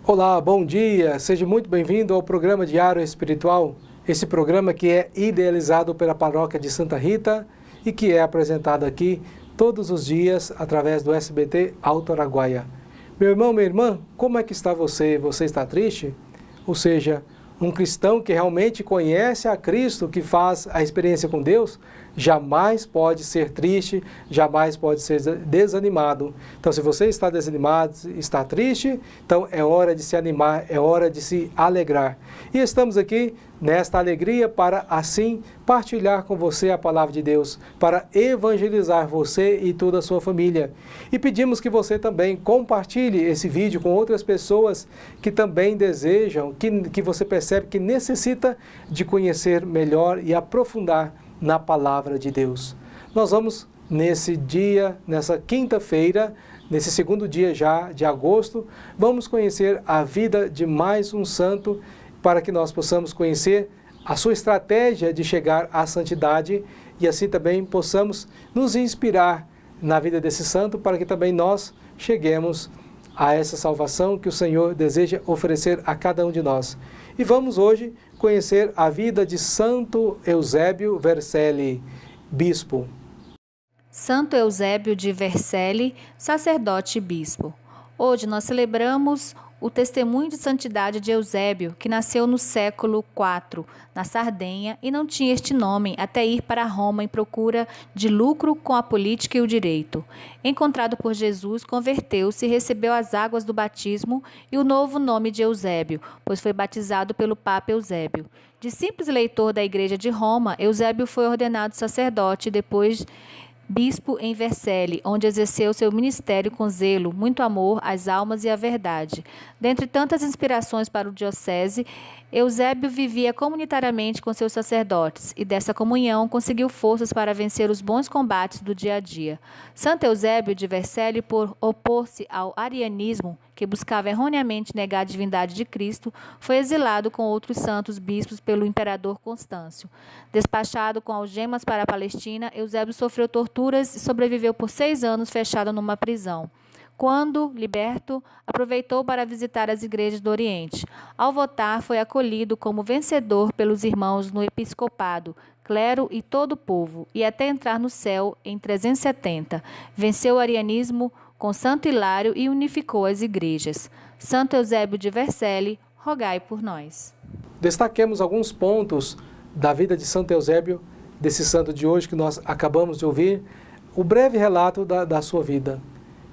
Olá, bom dia, seja muito bem-vindo ao programa Diário Espiritual, esse programa que é idealizado pela Paróquia de Santa Rita e que é apresentado aqui todos os dias através do SBT Alto Araguaia. Meu irmão, minha irmã, como é que está você? Você está triste? Ou seja, um cristão que realmente conhece a Cristo, que faz a experiência com Deus, jamais pode ser triste, jamais pode ser desanimado. Então, se você está desanimado, está triste, então é hora de se animar, é hora de se alegrar. E estamos aqui nesta alegria para, assim, partilhar com você a palavra de Deus, para evangelizar você e toda a sua família. E pedimos que você também compartilhe esse vídeo com outras pessoas que também desejam, que você percebe que necessita de conhecer melhor e aprofundar na palavra de Deus. Nós vamos, nesse dia, nessa quinta-feira, nesse segundo dia já de agosto, vamos conhecer a vida de mais um santo, para que nós possamos conhecer a sua estratégia de chegar à santidade e assim também possamos nos inspirar na vida desse santo, para que também nós cheguemos a essa salvação que o Senhor deseja oferecer a cada um de nós. E vamos hoje conhecer a vida de Santo Eusébio Vercelli, bispo. Santo Eusébio de Vercelli, sacerdote e bispo. Hoje nós celebramos o testemunho de santidade de Eusébio, que nasceu no século IV, na Sardenha, e não tinha este nome até ir para Roma em procura de lucro com a política e o direito. Encontrado por Jesus, converteu-se e recebeu as águas do batismo e o novo nome de Eusébio, pois foi batizado pelo Papa Eusébio. De simples eleitor da Igreja de Roma, Eusébio foi ordenado sacerdote e depois bispo em Vercelli, onde exerceu seu ministério com zelo, muito amor às almas e à verdade. Dentre tantas inspirações para o diocese, Eusébio vivia comunitariamente com seus sacerdotes e dessa comunhão conseguiu forças para vencer os bons combates do dia a dia. Santo Eusébio de Vercelli, por opor-se ao arianismo, que buscava erroneamente negar a divindade de Cristo, foi exilado com outros santos bispos pelo imperador Constâncio. Despachado com algemas para a Palestina, Eusébio sofreu torturas e sobreviveu por 6 anos fechado numa prisão. Quando liberto, aproveitou para visitar as igrejas do Oriente. Ao voltar, foi acolhido como vencedor pelos irmãos no episcopado, clero e todo o povo, e até entrar no céu em 370. Venceu o arianismo com Santo Hilário e unificou as igrejas. Santo Eusébio de Vercelli, rogai por nós. Destaquemos alguns pontos da vida de Santo Eusébio, desse santo de hoje que nós acabamos de ouvir, o breve relato da sua vida.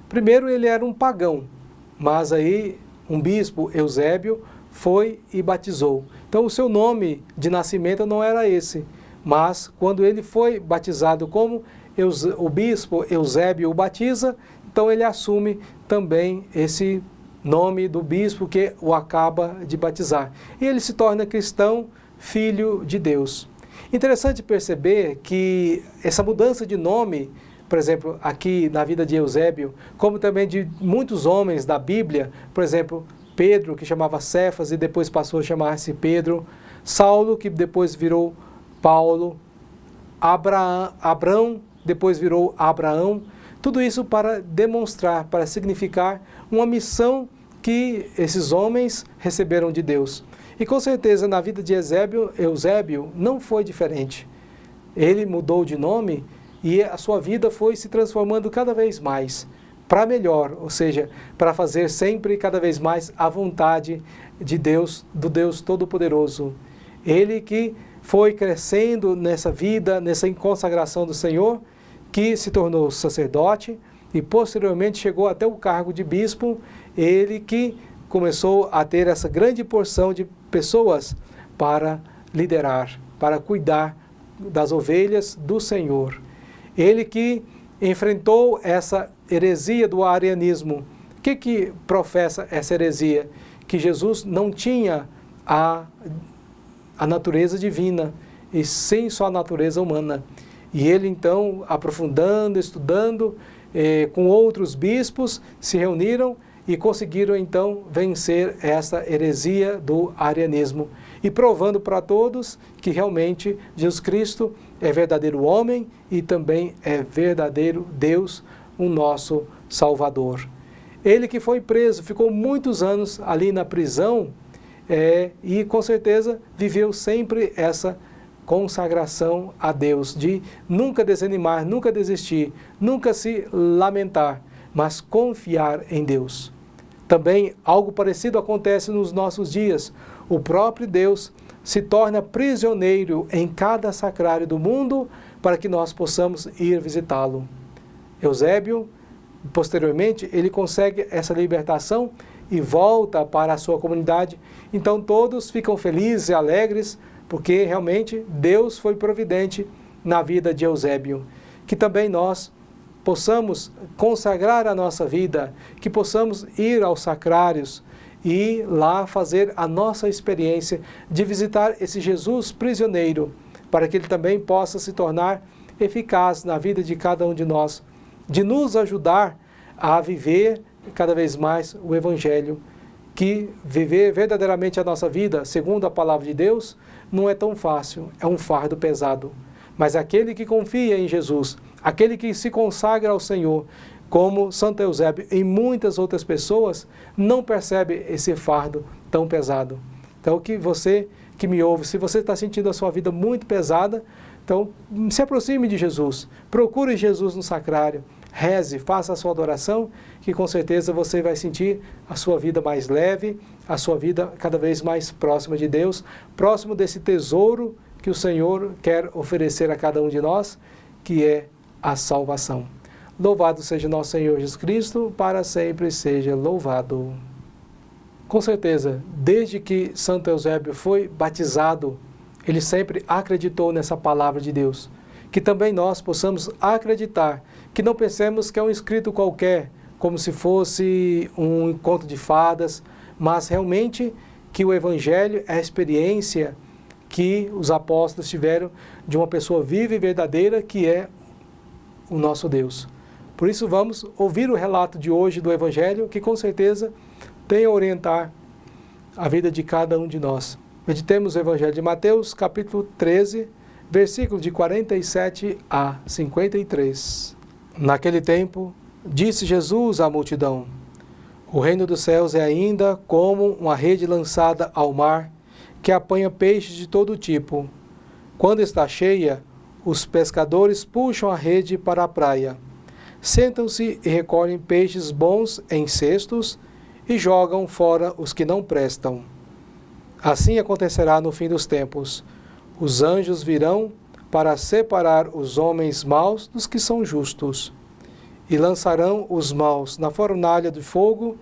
Primeiro, ele era um pagão, mas aí um bispo, Eusébio, foi e batizou. Então, o seu nome de nascimento não era esse, mas quando ele foi batizado como o bispo Eusébio o batiza, então ele assume também esse nome do bispo que o acaba de batizar. E ele se torna cristão, filho de Deus. Interessante perceber que essa mudança de nome, por exemplo, aqui na vida de Eusébio, como também de muitos homens da Bíblia, por exemplo, Pedro, que chamava Cefas e depois passou a chamar-se Pedro, Saulo, que depois virou Paulo, Abrão, depois virou Abraão, tudo isso para demonstrar, para significar uma missão que esses homens receberam de Deus. E com certeza na vida de Eusébio não foi diferente. Ele mudou de nome e a sua vida foi se transformando cada vez mais para melhor, ou seja, para fazer sempre cada vez mais a vontade de Deus, do Deus Todo-Poderoso. Ele que foi crescendo nessa vida, nessa consagração do Senhor, que se tornou sacerdote e posteriormente chegou até o cargo de bispo, ele que começou a ter essa grande porção de pessoas para liderar, para cuidar das ovelhas do Senhor. Ele que enfrentou essa heresia do arianismo. O que professa essa heresia? Que Jesus não tinha a natureza divina, e sim só a natureza humana. E ele então, aprofundando, estudando, com outros bispos, se reuniram e conseguiram então vencer essa heresia do arianismo. E provando para todos que realmente Jesus Cristo é verdadeiro homem e também é verdadeiro Deus, o nosso Salvador. Ele que foi preso, ficou muitos anos ali na prisão e com certeza viveu sempre essa consagração a Deus, de nunca desanimar, nunca desistir, nunca se lamentar, mas confiar em Deus. Também algo parecido acontece nos nossos dias. O próprio Deus se torna prisioneiro em cada sacrário do mundo para que nós possamos ir visitá-lo. Eusébio, posteriormente, ele consegue essa libertação e volta para a sua comunidade. Então todos ficam felizes e alegres, porque realmente Deus foi providente na vida de Eusébio. Que também nós possamos consagrar a nossa vida, que possamos ir aos sacrários e lá fazer a nossa experiência de visitar esse Jesus prisioneiro, para que ele também possa se tornar eficaz na vida de cada um de nós, de nos ajudar a viver cada vez mais o Evangelho, que viver verdadeiramente a nossa vida, segundo a palavra de Deus, não é tão fácil, é um fardo pesado. Mas aquele que confia em Jesus, aquele que se consagra ao Senhor, como Santo Eusébio e muitas outras pessoas, não percebe esse fardo tão pesado. Então, que você que me ouve, se você está sentindo a sua vida muito pesada, então se aproxime de Jesus, procure Jesus no sacrário, reze, faça a sua adoração, que com certeza você vai sentir a sua vida mais leve, a sua vida cada vez mais próxima de Deus, próximo desse tesouro que o Senhor quer oferecer a cada um de nós, que é a salvação. Louvado seja nosso Senhor Jesus Cristo, para sempre seja louvado. Com certeza, desde que Santo Eusébio foi batizado, ele sempre acreditou nessa palavra de Deus. Que também nós possamos acreditar, que não pensemos que é um escrito qualquer, como se fosse um conto de fadas, mas realmente que o Evangelho é a experiência que os apóstolos tiveram de uma pessoa viva e verdadeira, que é o nosso Deus. Por isso vamos ouvir o relato de hoje do Evangelho, que com certeza tem a orientar a vida de cada um de nós. Meditemos o Evangelho de Mateus, capítulo 13, versículos de 47 a 53. Naquele tempo, disse Jesus à multidão: o reino dos céus é ainda como uma rede lançada ao mar, que apanha peixes de todo tipo. Quando está cheia, os pescadores puxam a rede para a praia. Sentam-se e recolhem peixes bons em cestos e jogam fora os que não prestam. Assim acontecerá no fim dos tempos. Os anjos virão para separar os homens maus dos que são justos, e lançarão os maus na fornalha de fogo,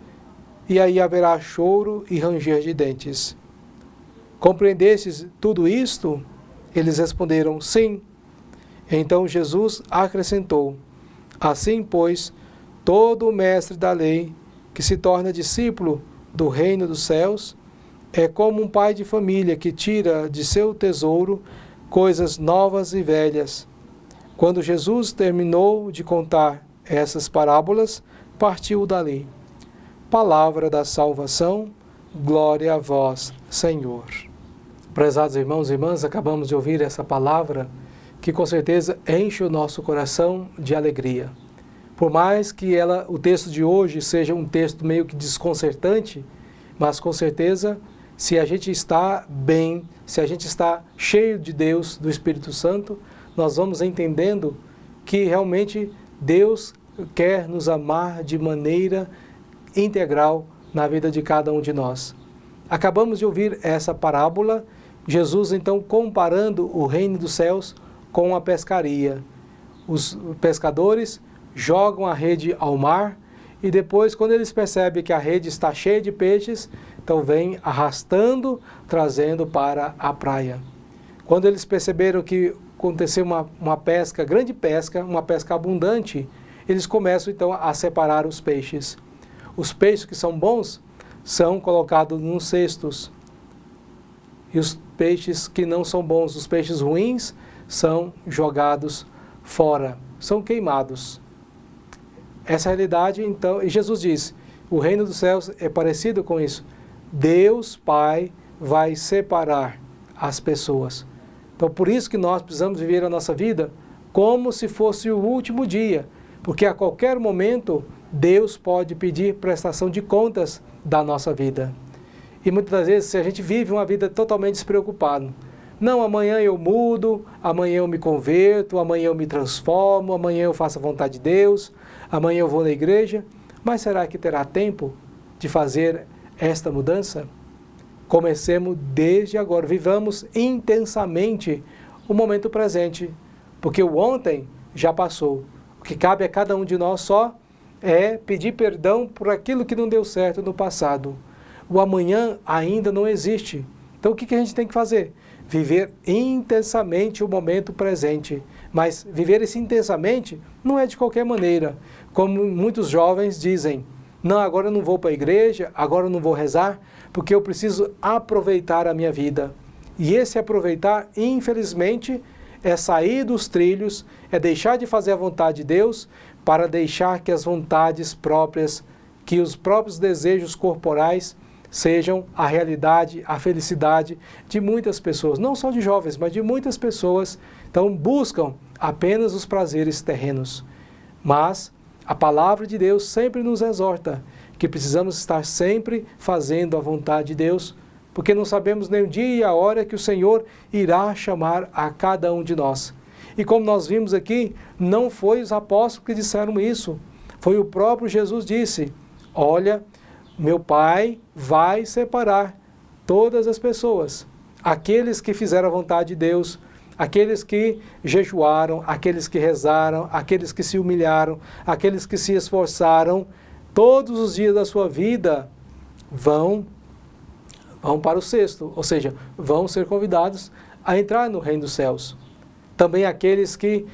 e aí haverá choro e ranger de dentes. Compreendestes tudo isto? Eles responderam, sim. Então Jesus acrescentou: assim, pois, todo mestre da lei que se torna discípulo do reino dos céus é como um pai de família que tira de seu tesouro coisas novas e velhas. Quando Jesus terminou de contar essas parábolas, partiu dali. Palavra da salvação, glória a vós, Senhor. Prezados irmãos e irmãs, acabamos de ouvir essa palavra que com certeza enche o nosso coração de alegria. Por mais que o texto de hoje seja um texto meio que desconcertante, mas com certeza, se a gente está bem, se a gente está cheio de Deus, do Espírito Santo, nós vamos entendendo que realmente Deus quer nos amar de maneira integral na vida de cada um de nós. Acabamos de ouvir essa parábola, Jesus então comparando o reino dos céus com a pescaria. Os pescadores jogam a rede ao mar e depois, quando eles percebem que a rede está cheia de peixes, então vem arrastando, trazendo para a praia. Quando eles perceberam que aconteceu uma pesca, grande pesca, uma pesca abundante, eles começam então a separar os peixes. Os peixes que são bons são colocados nos cestos. E os peixes que não são bons, os peixes ruins, são jogados fora, são queimados. Essa realidade, então, e Jesus diz, o reino dos céus é parecido com isso. Deus Pai vai separar as pessoas. Então, por isso que nós precisamos viver a nossa vida como se fosse o último dia, porque a qualquer momento Deus pode pedir prestação de contas da nossa vida. E muitas das vezes, se a gente vive uma vida totalmente despreocupado, não, amanhã eu mudo, amanhã eu me converto, amanhã eu me transformo, amanhã eu faço a vontade de Deus, amanhã eu vou na igreja, mas será que terá tempo de fazer esta mudança? Comecemos desde agora, vivamos intensamente o momento presente, porque o ontem já passou. O que cabe a cada um de nós só é pedir perdão por aquilo que não deu certo no passado. O amanhã ainda não existe. Então o que a gente tem que fazer? Viver intensamente o momento presente. Mas viver isso intensamente não é de qualquer maneira. Como muitos jovens dizem, não, agora eu não vou para a igreja, agora eu não vou rezar, porque eu preciso aproveitar a minha vida. E esse aproveitar, infelizmente, é sair dos trilhos, é deixar de fazer a vontade de Deus para deixar que as vontades próprias, que os próprios desejos corporais sejam a realidade, a felicidade de muitas pessoas, não só de jovens, mas de muitas pessoas. Então buscam apenas os prazeres terrenos. Mas a palavra de Deus sempre nos exorta que precisamos estar sempre fazendo a vontade de Deus, porque não sabemos nem o dia e a hora que o Senhor irá chamar a cada um de nós. E como nós vimos aqui, não foi os apóstolos que disseram isso, foi o próprio Jesus disse, olha, meu Pai vai separar todas as pessoas, aqueles que fizeram a vontade de Deus, aqueles que jejuaram, aqueles que rezaram, aqueles que se humilharam, aqueles que se esforçaram, todos os dias da sua vida vão para o cesto, ou seja, vão ser convidados a entrar no reino dos céus. Também aqueles que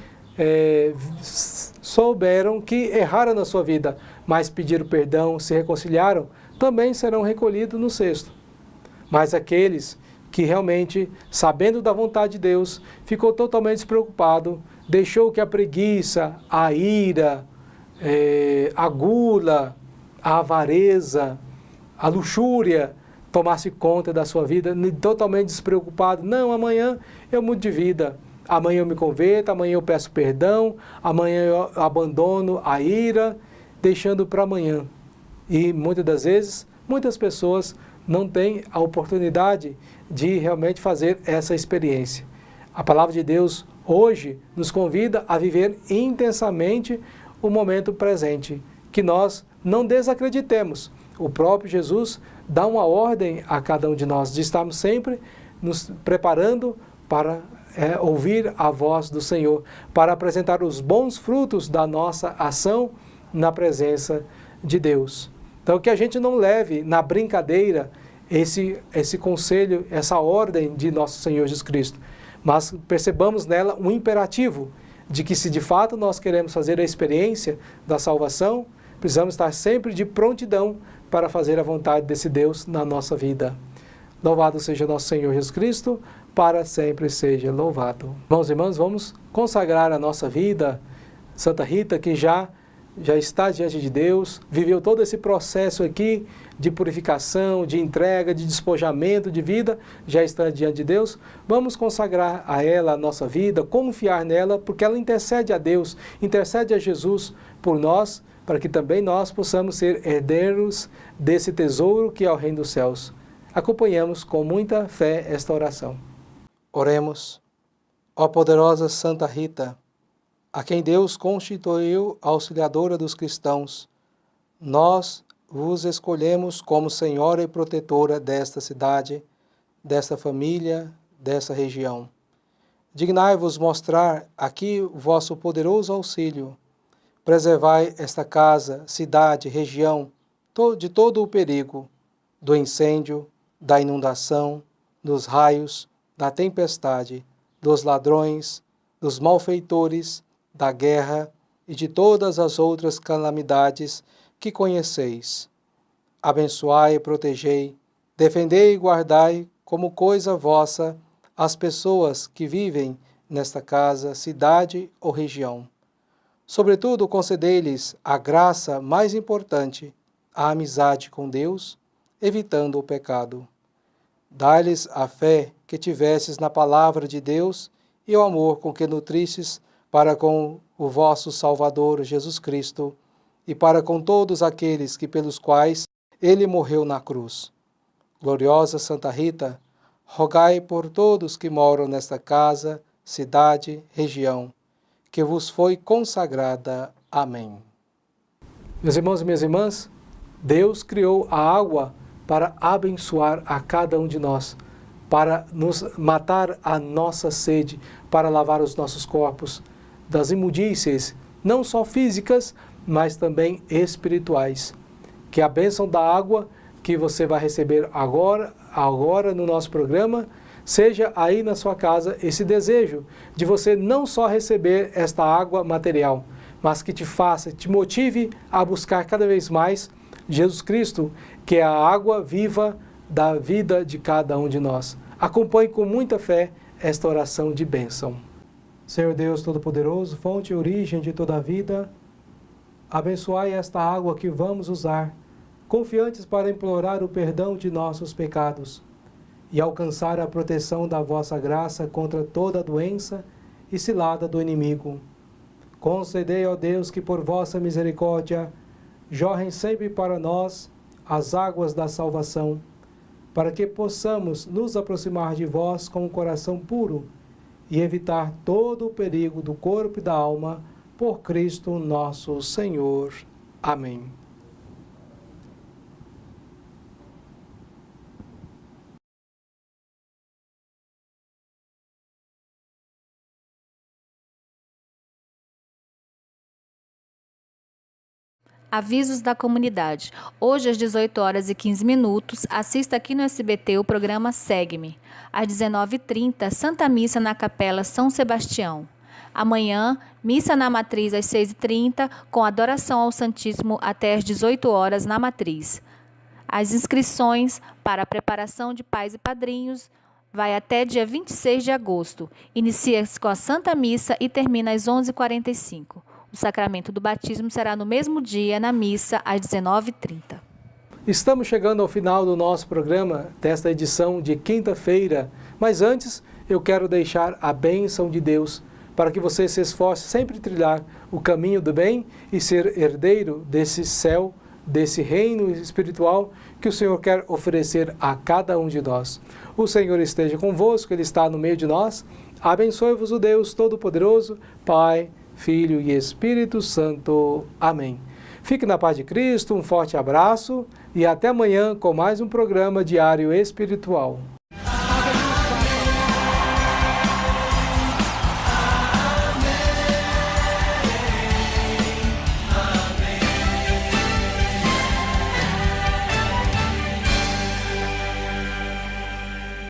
souberam que erraram na sua vida, mas pediram perdão, se reconciliaram, também serão recolhidos no cesto. Mas aqueles que realmente, sabendo da vontade de Deus, ficou totalmente despreocupado, deixou que a preguiça, a ira, a gula, a avareza, a luxúria tomasse conta da sua vida, totalmente despreocupado. Não, amanhã eu mudo de vida, amanhã eu me converto, amanhã eu peço perdão, amanhã eu abandono a ira, deixando para amanhã. E muitas das vezes, muitas pessoas não têm a oportunidade de realmente fazer essa experiência. A palavra de Deus hoje nos convida a viver intensamente o momento presente, que nós não desacreditemos. O próprio Jesus dá uma ordem a cada um de nós, de estarmos sempre nos preparando para ouvir a voz do Senhor, para apresentar os bons frutos da nossa ação na presença de Deus. Então que a gente não leve na brincadeira esse conselho, essa ordem de nosso Senhor Jesus Cristo, mas percebamos nela um imperativo de que se de fato nós queremos fazer a experiência da salvação, precisamos estar sempre de prontidão para fazer a vontade desse Deus na nossa vida. Louvado seja nosso Senhor Jesus Cristo, para sempre seja louvado. Irmãos e irmãs, vamos consagrar a nossa vida. Santa Rita, que já está diante de Deus, viveu todo esse processo aqui de purificação, de entrega, de despojamento de vida, já está diante de Deus. Vamos consagrar a ela a nossa vida, confiar nela, porque ela intercede a Deus, intercede a Jesus por nós, para que também nós possamos ser herdeiros desse tesouro que é o reino dos céus. Acompanhamos com muita fé esta oração. Oremos. Ó poderosa Santa Rita, a quem Deus constituiu auxiliadora dos cristãos, nós vos escolhemos como senhora e protetora desta cidade, desta família, dessa região. Dignai-vos mostrar aqui o vosso poderoso auxílio. Preservai esta casa, cidade, região, de todo o perigo, do incêndio, da inundação, dos raios, da tempestade, dos ladrões, dos malfeitores, da guerra e de todas as outras calamidades que conheceis. Abençoai e protegei, defendei e guardai como coisa vossa as pessoas que vivem nesta casa, cidade ou região. Sobretudo, concedei-lhes a graça mais importante, a amizade com Deus, evitando o pecado. Dai-lhes a fé que tivesses na palavra de Deus e o amor com que nutristes para com o vosso Salvador Jesus Cristo, e para com todos aqueles que pelos quais ele morreu na cruz. Gloriosa Santa Rita, rogai por todos que moram nesta casa, cidade, região, que vos foi consagrada. Amém. Meus irmãos e minhas irmãs, Deus criou a água para abençoar a cada um de nós, para nos matar a nossa sede, para lavar os nossos corpos das imundícies, não só físicas, mas também espirituais. Que a bênção da água que você vai receber agora no nosso programa, seja aí na sua casa esse desejo de você não só receber esta água material, mas que te motive a buscar cada vez mais Jesus Cristo, que é a água viva da vida de cada um de nós. Acompanhe com muita fé esta oração de bênção. Senhor Deus Todo-Poderoso, fonte e origem de toda a vida, abençoai esta água que vamos usar, confiantes para implorar o perdão de nossos pecados e alcançar a proteção da vossa graça contra toda doença e cilada do inimigo. Concedei, ó Deus, que por vossa misericórdia jorrem sempre para nós as águas da salvação, para que possamos nos aproximar de vós com um coração puro e evitar todo o perigo do corpo e da alma, por Cristo nosso Senhor. Amém. Avisos da comunidade. Hoje, às 18h15, assista aqui no SBT o programa Segue-me. Às 19h30, Santa Missa na Capela São Sebastião. Amanhã, Missa na Matriz às 6h30, com adoração ao Santíssimo até às 18h na Matriz. As inscrições para a preparação de pais e padrinhos vai até dia 26 de agosto. Inicia-se com a Santa Missa e termina às 11h45. O sacramento do batismo será no mesmo dia, na missa, às 19h30. Estamos chegando ao final do nosso programa, desta edição de quinta-feira. Mas antes, eu quero deixar a bênção de Deus, para que você se esforce sempre em trilhar o caminho do bem e ser herdeiro desse céu, desse reino espiritual que o Senhor quer oferecer a cada um de nós. O Senhor esteja convosco, Ele está no meio de nós. Abençoe-vos o Deus Todo-Poderoso, Pai, Filho e Espírito Santo. Amém. Fique na paz de Cristo, um forte abraço e até amanhã com mais um programa Diário Espiritual.